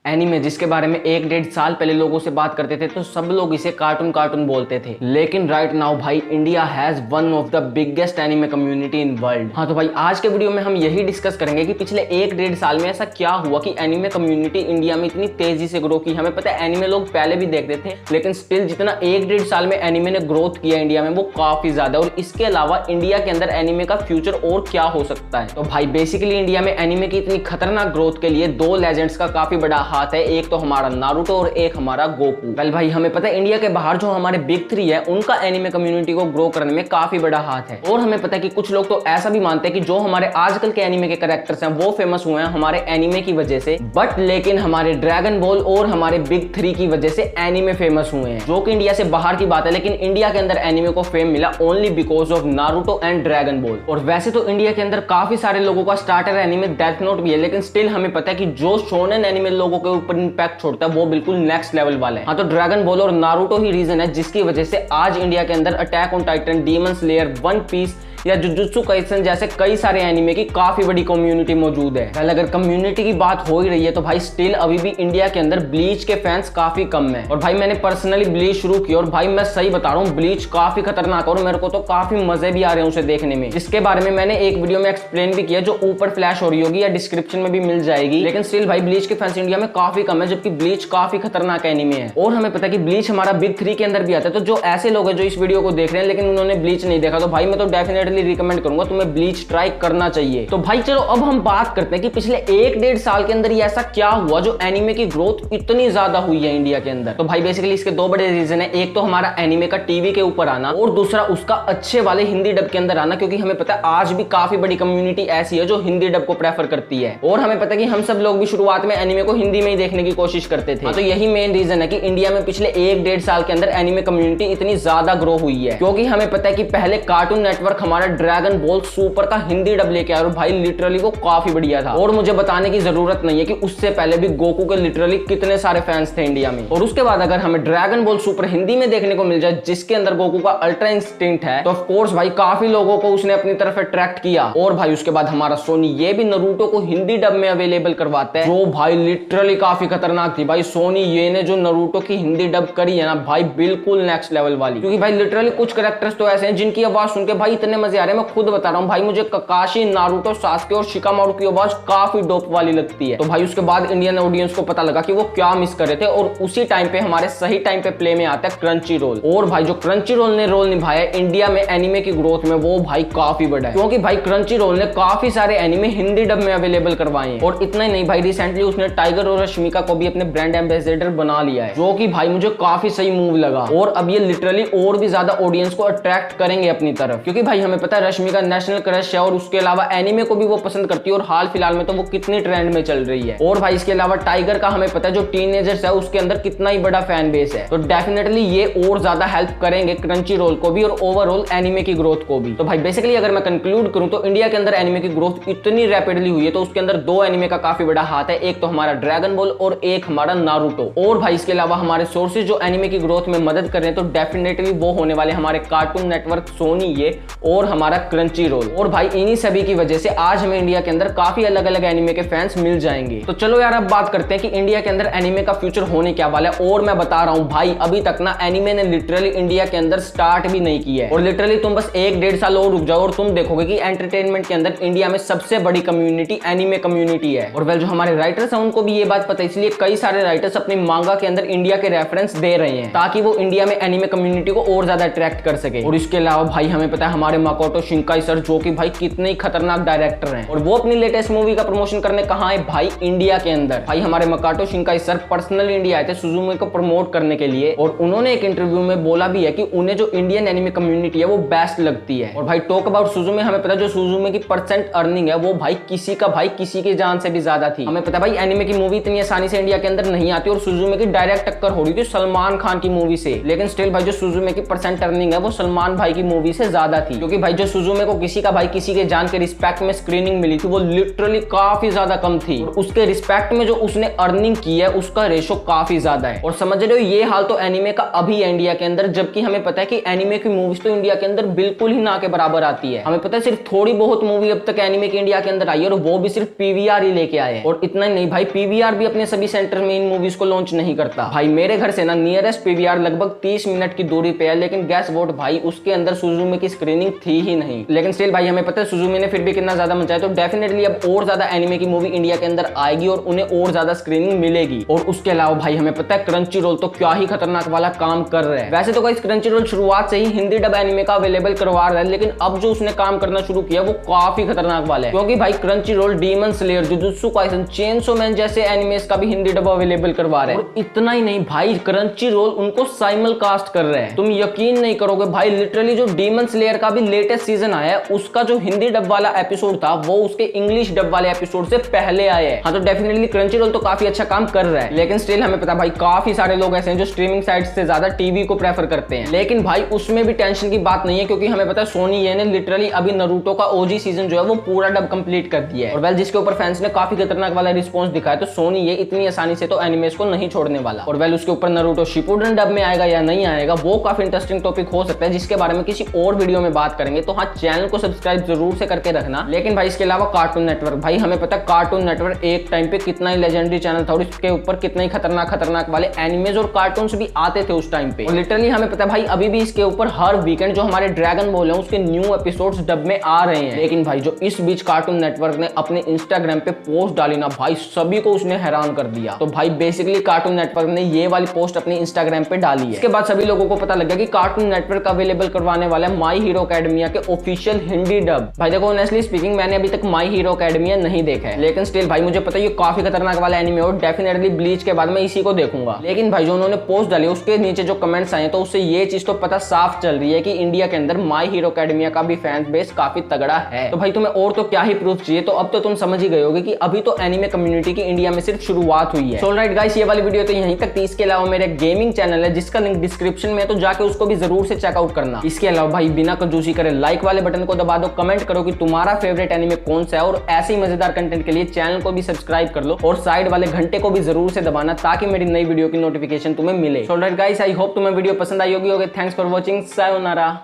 Anime जिसके बारे में 1-1.5 साल पहले लोगों से बात करते थे तो सब लोग इसे कार्टून कार्टून बोलते थे, लेकिन राइट नाउ भाई India has one of the biggest anime community in world. हाँ तो भाई आज के वीडियो में हम यही डिस्कस करेंगे कि पिछले 1-1.5 साल में ऐसा क्या हुआ कि एनीमे कम्युनिटी इंडिया में इतनी तेजी से ग्रो की। हमें पता है एनीमे लोग पहले भी देखते थे, लेकिन स्टिल जितना 1-1.5 साल में एनीमे ने ग्रोथ किया इंडिया में वो काफी ज्यादा। और इसके अलावा इंडिया के अंदर एनीमे का फ्यूचर और क्या हो सकता है। तो भाई बेसिकली इंडिया में एनीमे की इतनी खतरनाक ग्रोथ के लिए दो लेजेंड्स का काफी बड़ा हाथ है, एक तो हमारा नारुतो और एक हमारा गोकू। वेल भाई हमें पता है इंडिया के बाहर जो हमारे बिग 3 है उनका एनीमे कम्युनिटी को ग्रो करने में काफी बड़ा हाथ है। और हमें पता है कि कुछ लोग तो ऐसा भी मानते हैं कि जो हमारे आजकल के एनीमे के कैरेक्टर्स हैं वो फेमस हुए हैं हमारे एनीमे की वजह से, बट लेकिन हमारे ड्रैगन बॉल और हमारे बिग 3 की वजह से एनीमे फेमस हुए हैं, जो कि इंडिया से बाहर की बात है। लेकिन इंडिया के अंदर एनीमे को फेम मिला only because of Naruto and dragon Ball. और वैसे तो इंडिया के अंदर काफी सारे लोगों का स्टार्टर एनीमे डेथ नोट भी है, लेकिन स्टिल हमें पता है कि जो शोनेन एनीमे लोगों के ऊपर इंपैक्ट छोड़ता है वो बिल्कुल नेक्स्ट लेवल वाला है। हाँ तो ड्रैगन बॉल और नारुतो ही रीजन है जिसकी वजह से आज इंडिया के अंदर Attack on Titan, Demon Slayer, One Piece या जुजुत्सु काइसेन जैसे कई सारे एनीमे की काफी बड़ी कम्युनिटी मौजूद है। पहले अगर कम्युनिटी की बात हो ही रही है तो भाई स्टिल अभी भी इंडिया के अंदर ब्लीच के फैंस काफी कम है। और भाई मैंने पर्सनली ब्लीच शुरू की और भाई मैं सही बता रहा हूँ ब्लीच काफी खतरनाक और मेरे को तो काफी मजे भी आ रहे हैं उसे देखने में, जिसके बारे में मैंने एक वीडियो में एक्सप्लेन भी किया जो ऊपर फ्लैश हो रही होगी या डिस्क्रिप्शन में भी मिल जाएगी। लेकिन स्टिल भाई ब्लीच के फैंस इंडिया में काफी कम है, जबकि ब्लीच काफी खतरनाक एनीमे है। और हमें पता है कि ब्लीच हमारा बिग 3 के अंदर भी आता है। तो जो ऐसे लोग हैं जो इस वीडियो को देख रहे हैं लेकिन उन्होंने ब्लीच नहीं देखा, तो भाई मैं तो डेफिनेटली रिकमेंड करूंगा तुम्हें ब्लीच ट्राई करना चाहिए। तो भाई चलो अब हम बात करते हैं कि पिछले 1-1.5 साल के अंदर ये ऐसा क्या हुआ जो एनीमे की ग्रोथ इतनी ज्यादा हुई है इंडिया के अंदर। तो भाई बेसिकली इसके दो बड़े रीजन है, एक तो हमारा एनीमे का टीवी के ऊपर आना और दूसरा उसका अच्छे वाले हिंदी डब के अंदर आना, क्योंकि हमें पता है आज भी काफी बड़ी कम्युनिटी ऐसी है जो हिंदी डब को प्रेफर करती है। और हमें पता है कि हम सब लोग भी शुरुआत में एनीमे को हिंदी में ही देखने की कोशिश करते थे। तो यही मेन रीजन है कि इंडिया में पिछले 1-1.5 साल के अंदर एनीमे कम्युनिटी इतनी ज्यादा ग्रो हुई है, क्योंकि हमें पता है कि पहले कार्टून नेटवर्क हमारा ड्रैगन बॉल सुपर का हिंदी डब लेके आया और भाई लिटरली वो काफी बढ़िया था। और मुझे बताने की जरूरत नहीं है कि उससे पहले भी गोकू के लिटरली कितने सारे फैंस थे इंडिया में। और उसके बाद अगर हमें ड्रैगन बॉल सुपर हिंदी में देखने को मिल जाए जिसके अंदर गोकू का अल्ट्रा इंस्टिंक्ट है, तो ऑफ कोर्स भाई काफी लोगों को उसने अपनी तरफ अट्रैक्ट किया। और भाई उसके बाद हमारा सोनी ये भी नारुतो को हिंदी डब में अवेलेबल करवाता है, जो भाई लिटरली काफी खतरनाक थी। भाई सोनी ये ने जो नारुतो की हिंदी डब करी है ना भाई बिल्कुल नेक्स्ट लेवल वाली, क्योंकि भाई लिटरली कुछ कैरेक्टर्स तो ऐसे हैं जिनकी आवाज सुन के भाई इतने मजे आ रहे हैं। मैं खुद बता रहा हूँ भाई मुझे काकाशी, नारुतो, सास्के और शिकामारू की आवाज काफी डोप वाली लगती है। तो भाई उसके बाद इंडियन ऑडियंस को पता लगा कि वो क्या मिस कर रहे थे, और उसी टाइम पे हमारे सही टाइम पे प्ले में आता है क्रंची रोल। और भाई जो क्रंची रोल ने रोल निभाया इंडिया में एनीमे की ग्रोथ में वो भाई काफी बड़ा है, क्योंकि भाई क्रंची रोल ने काफी सारे एनीमे हिंदी डब में अवेलेबल करवाए हैं। और इतना ही नहीं भाई रिसेंटली उसने टाइगर और रश्मिका को भी अपने ब्रांड एम्बेसडर बना लिया है, जो कि भाई मुझे काफी सही मूव लगा। और अब ये लिटरली और भी ज्यादा ऑडियंस को अट्रैक्ट करेंगे अपनी तरफ, क्योंकि भाई हमें पता है रश्मिका नेशनल क्रश है और उसके अलावा एनीमे को भी वो पसंद करती है और हाल फिलहाल में तो वो कितनी ट्रेंड में चल रही है। और भाई इसके अलावा टाइगर का हमें पता है जो टीनेजर्स है उसके अंदर कितना ही बड़ा फैन बेस है। तो डेफिनेटली ये और ज्यादा हेल्प करेंगे क्रंची रोल को भी और ओवरऑल एनीमे की ग्रोथ को भी। तो भाई बेसिकली अगर मैं कंक्लूड करूं तो इंडिया के अंदर एनीमे की ग्रोथ इतनी रैपिडली हुई है तो उसके अंदर दो एनीमे का काफी बड़ा हाथ है, एक तो हमारा ड्रैगन बॉल और एक हमारा नारुतो। और भाई इसके अलावा हमारे सोर्सेज जो एनीमे की ग्रोथ में मदद कर रहे हैं तो डेफिनेटली वो होने वाले हमारे कार्टून नेटवर्क, सोनी ये और हमारा क्रंची रोल। और भाई इन्हीं सभी की वजह से आज हमें इंडिया के अंदर काफी अलग अलग एनीमे के फैंस मिल जाएंगे। तो चलो यार अब बात करते हैं कि इंडिया के अंदर एनीमे का फ्यूचर होने क्या वाला है। और मैं बता रहा हूं भाई अभी तक ना एनीमे ने लिटरली इंडिया के अंदर स्टार्ट भी नहीं किया है। और लिटरली तुम बस 1-1.5 साल और रुक जाओ और तुम देखोगे कि एंटरटेनमेंट के अंदर इंडिया में सबसे बड़ी कम्युनिटी एनीमे कम्युनिटी है। और वेल जो हमारे राइटर्स हैं उनको भी ये बात पता है, इसलिए कई सारे राइटर्स अपनी मांगा के अंदर इंडिया के रेफरेंस दे रहे हैं ताकि वो इंडिया में एनीमे कम्युनिटी को और ज्यादा अट्रैक्ट कर सके। और इसके अलावा भाई हमें पता है हमारे माकोटो शिंकाई सर जो कि भाई कितने ही खतरनाक डायरेक्टर हैं और वो अपनी लेटेस्ट मूवी का प्रमोशन करने कहाँ है भाई इंडिया के अंदर। भाई हमारे माकोटो शिंकाई सर पर्सनली इंडिया आए थे सुजुमे को प्रमोट करने के लिए, और उन्होंने एक इंटरव्यू में बोला भी है कि उन्हें जो इंडियन एनीमे कम्युनिटी है वो बेस्ट लगती है। और भाई टॉक अबाउट सुजुमे हमें पता है जो सुजुमे की परसेंट अर्निंग है वो भाई किसी की जान से भी ज्यादा थी। हमें पता है भाई एनीमे की मूवी इतनी आसानी से इंडिया के अंदर नहीं आती और सुजुमे की डायरेक्ट टक्कर हो रही थी सलमान खान की मूवी से, लेकिन स्टिल भाई जो सुजुमे की परसेंट अर्निंग है वो सलमान भाई की मूवी से ज्यादा थी, क्योंकि भाई जो सुजुमे को किसी का भाई किसी के जान के रिस्पेक्ट में स्क्रीनिंग मिली थी वो लिटरली काफी ज्यादा कम थी। और उसके रिस्पेक्ट में जो उसने अर्निंग की है उसका रेशो काफी ज्यादा है। और समझ रहे हो ये हाल तो एनिमे का अभी है इंडिया के अंदर, जबकि हमें पता है कि एनिमे की मूवीज तो इंडिया के अंदर बिल्कुल ही ना के बराबर आती है। हमें पता है सिर्फ थोड़ी बहुत मूवी अब तक एनिमे की इंडिया के अंदर आई है और वो भी सिर्फ पीवीआर ही लेके आए हैं। और इतना ही नहीं भाई, पीवीआर भी अपने सभी सेंटर में इन मूवीज को लॉन्च नहीं करता। भाई मेरे घर से ना नियरेस्ट पीवीआर लगभग 30 मिनट की दूरी पे है, लेकिन गैस वोट भाई उसके अंदर सुजुमे की स्क्रीनिंग थी ही नहीं। लेकिन स्टिल भाई हमें पता है सुजुमे ने फिर भी कितना ज्यादा मचाया, तो डेफिनेटली अब और ज्यादा एनिमे की मूवी इंडिया के अंदर आएगी और उन्हें और ज्यादा स्क्रीनिंग मिलेगी। और उसके अलावा भाई हमें पता है क्रंची रोल तो क्या ही खतरनाक वाला काम कर रहे हैं। वैसे तो गाइस क्रंची रोल शुरुआत से ही हिंदी डब एनिमे का अवेलेबल करवा रहा है, लेकिन अब जो उसने काम करना शुरू किया वो काफी खतरनाक वाला है, क्योंकि भाई Crunchyroll Demon Slayer, Jujutsu Kaisen, Chainsaw Man animes एनिमेस का भी हिंदी डब अवेलेबल करवा रहे हैं। और इतना ही नहीं भाई, क्रंची रोल उनको साइमल कास्ट कर रहे हैं। तुम यकीन नहीं करोगे भाई, लिटरली जो डीमन स्लेयर का भी लेटेस्ट सीजन आया है उसका जो हिंदी डब वाला एपिसोड था वो उसके इंग्लिश डब वाले एपिसोड से पहले आया है। हाँ तो डेफिनेटली क्रंची रोल तो काफी अच्छा काम कर रहा है, लेकिन स्टिल हमें पता भाई काफी सारे लोग ऐसे हैं जो स्ट्रीमिंग साइट से ज्यादा टीवी को प्रेफर करते हैं। लेकिन भाई उसमें भी टेंशन की बात नहीं है, क्योंकि हमें पता है सोनी ये ने लिटरली अभी नारुतो का ओजी सीजन जो है वो पूरा डब कंप्लीट कर दिया है। और वेल जिसके ऊपर फैंस ने काफी खतरनाक वाला रिस्पॉन्स दिखाया, तो सोनी ये इतनी आसानी से तो एनिमेस को नहीं छोड़ने वाला। और वेल उसके ऊपर नारुतो शिपुडेन डब में आएगा या नहीं आएगा वो काफी इंटरेस्टिंग टॉपिक हो सकता है, जिसके बारे में किसी और वीडियो में बात करेंगे। तो हाँ, चैनल को सब्सक्राइब जरूर से करके रखना। लेकिन भाई इसके अलावा कार्टून नेटवर्क, भाई हमें पता है कार्टून नेटवर्क एक टाइम पे कितना ही लेजेंडरी चैनल था और इसके ऊपर कितना ही खतरनाक वाले एनिमेज और कार्टून्स भी आते थे उस टाइम पे। और लिटरली हमें पता है भाई अभी भी इसके ऊपर हर वीकेंड जो हमारे ड्रैगन बॉल है उसके न्यू एपिसोड्स डब में आ रहे हैं। लेकिन भाई जो इस बीच कार्टून नेटवर्क ने अपने इंस्टाग्राम पे पोस्ट डाली ना भाई, सभी को उसने हैरान कर दिया। तो भाई बेसिकली कार्टून नेटवर्क ने ये वाली पोस्ट अपनी इंस्टाग्राम पे डाली है। इसके बाद सभी लोगों को पता लग गया कि कार्टून नेटवर्क अवेलेबल करवाने वाला है माई हीरो अकेडमिया के ऑफिशियल हिंदी डब। भाई देखो ऑनेस्टली स्पीकिंग मैंने अभी तक माई हीरो अकेडमिया नहीं देखा है, लेकिन स्टिल भाई मुझे पता है ये काफी खतरनाक वाला एनिमे और डेफिनेटली ब्लीच के बाद मैं इसी को देखूंगा। लेकिन भाई जो उन्होंने पोस्ट डाली उसके नीचे जो कमेंट्स आए तो उससे ये चीज तो पता साफ चल रही है कि इंडिया के अंदर माई हीरो अकेडमिया का भी फैन बेस काफी तगड़ा है। तो भाई तुम्हें और तो क्या ही प्रूफ चाहिए, तो अब तो तुम समझ ही गए होगे कि अभी तो एनिमे कम्युनिटी की इंडिया में सिर्फ शुरुआत हुई है। सो ऑलराइट गाइस, ये वाली वीडियो तो यहीं तक थी। इसके अलावा मेरे गेमिंग चैनल है जिसका लिंक डिस्क्रिप्शन में है, तो जाके उसको भी जरूर से चेकआउट करना। इसके अलावा भाई बिना कंजूसी करे लाइक वाले बटन को दबा दो, कमेंट करो कि तुम्हारा फेवरेट एनिमे कौन सा है, और ऐसे ही मजेदार कंटेंट के लिए चैनल को भी सब्सक्राइब कर लो और साइड वाले घंटे को भी जरूर से दबाना ताकि मेरी नई वीडियो की नोटिफिकेशन तुम्हें मिले। So alright guys, I hope तुम्हें वीडियो पसंद आई होगी। Thanks for watching, sayonara.